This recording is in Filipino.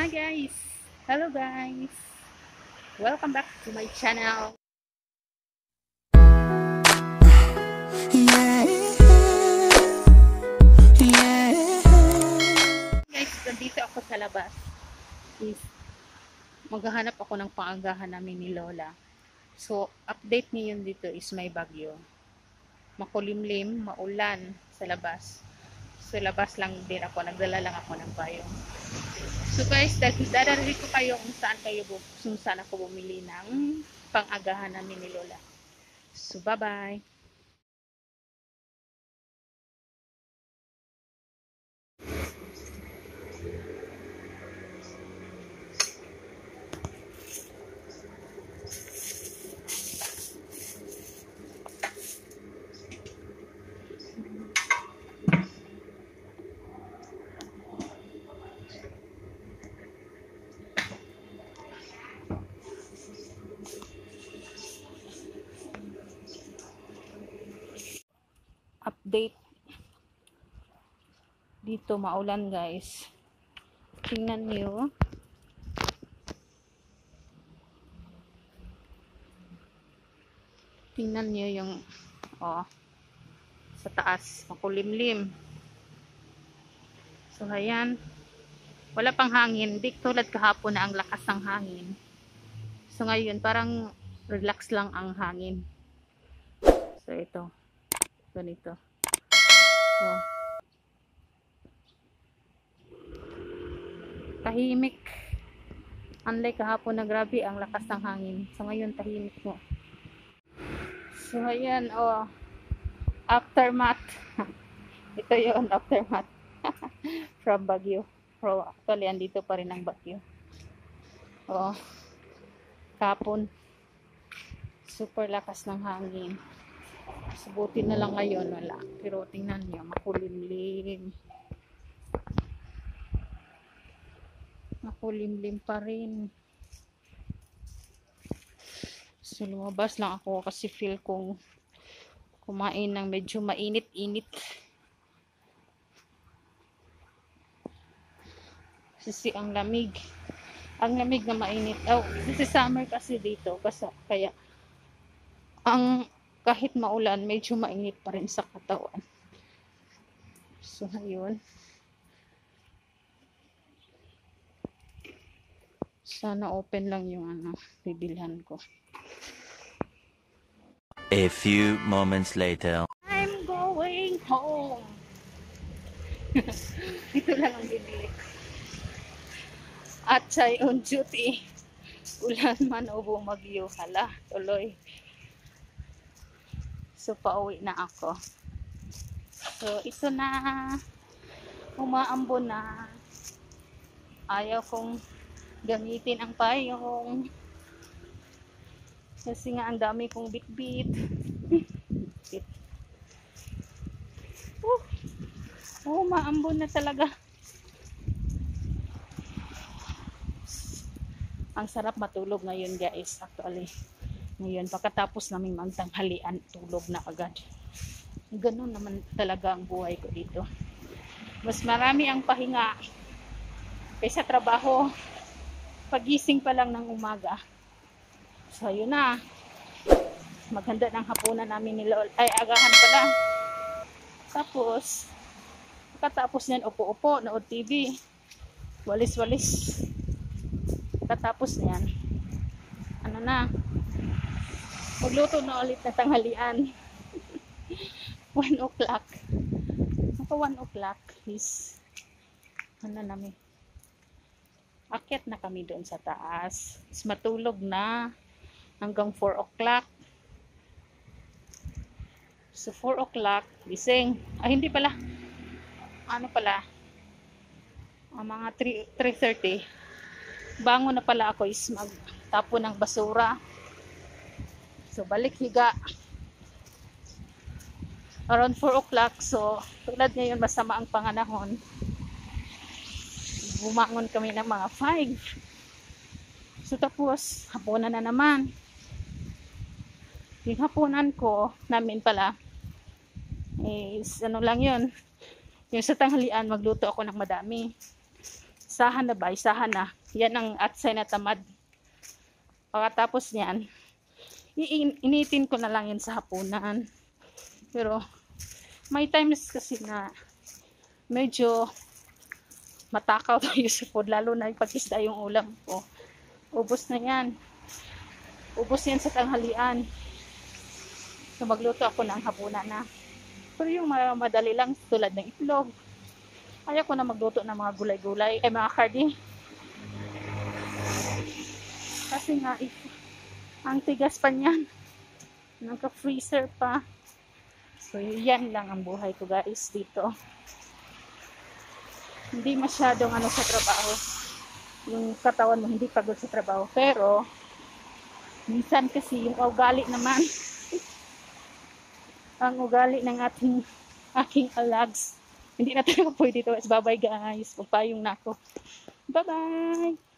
Hi guys! Hello guys! Welcome back to my channel. Guys, nandito ako sa labas. Maghahanap ako ng paanggahan namin ni Lola. So, update ngayon dito is may bagyo. Makulimlim, maulan sa labas. Sa labas lang din ako, nagdala lang ako ng payong. So guys, dadalhin ko kayo kung saan ako bumili ng pang-agahan namin ni Lola. So bye-bye! Update dito, maulan guys. Tingnan niyo yung sa taas, makulimlim. So ayan, wala pang hangin, di tulad kahapon na ang lakas ng hangin. So ngayon parang relax lang ang hangin. So ito ganito. Tahimik. Unlike kahapon na grabe ang lakas ng hangin. So ngayon tahimik mo. So ayan, aftermath. Ito yung aftermath from bagyo. Pero actually andito pa rin ang bagyo. Kahapon super lakas ng hangin. Subutin na lang ngayon, wala. Pero tingnan niyo, makulimlim. Makulimlim pa rin. So lumabas lang ako kasi feel kong kumain ng medyo mainit-init. Kasi ang lamig. Ang lamig na mainit. Kasi summer kasi dito. Kaya kahit maulan, medyo mainit pa rin sa katawan. So, ayun. Sana open lang yung bibilhan ko. A few moments later. I'm going home. Ito lang ang bibili. Atsay on duty. Ulan man o bumagyo. Hala, tuloy. So, pauwi na ako. So, ito na. Umaambon na. Ayaw kong gamitin ang payong. Kasi nga, ang dami kong bit-bit. Umaambon na talaga. Ang sarap matulog ngayon, guys. Actually. Ngayon, pagkatapos namin magtanghalian, tulog na agad. Ganun naman talaga ang buhay ko dito. Mas marami ang pahinga kaysa trabaho. Pagising pa lang ng umaga. So, yun na. Maganda ng hapunan namin ni Lola. Ay, agahan pala. Tapos, pagkatapos niyan, upo-upo, nood TV. Walis-walis. Pagkatapos niyan, magluto na ulit na tanghalian. 1 o'clock. Ako 1 o'clock is namin. Akyat na kami doon sa taas. Is matulog na hanggang 4 o'clock. So 4 o'clock, gising. Hindi pala. Mga 3:30. Bangon na pala ako is magtapon ng basura. So, balik higa. Around 4 o'clock. So, tulad ngayon, masama ang panganahon. Bumangon kami ng mga 5. So, tapos, hapunan na naman. Yung hapunan ko, namin pala, is, lang yun. Yung sa tanghalian, magluto ako ng madami. Isahan na ba? Isahan na. Yan ang Atsay na tamad. Pagkatapos niyan, initin ko na lang yan sa hapunan. Pero, may times kasi na medyo matakaw tayo sa food. Lalo na pag-isda yung ulam ko. Ubos na yan. Ubos yan sa tanghalian. So, magluto ako ng hapunan na. Pero yung madali lang tulad ng itlog. Ayaw ko na magluto ng mga gulay-gulay. Mga kardi. Kasi nga, ang tigas pa niyan. Nagka-freezer pa. So, yan lang ang buhay ko guys dito. Hindi masyadong sa trabaho. Yung katawan mo hindi pagod sa trabaho. Pero, minsan kasi yung ugali naman. Ang ugali ng aking alags. Hindi na tayo pwede dito. Bye-bye guys. Pagpayong na ako. Bye-bye!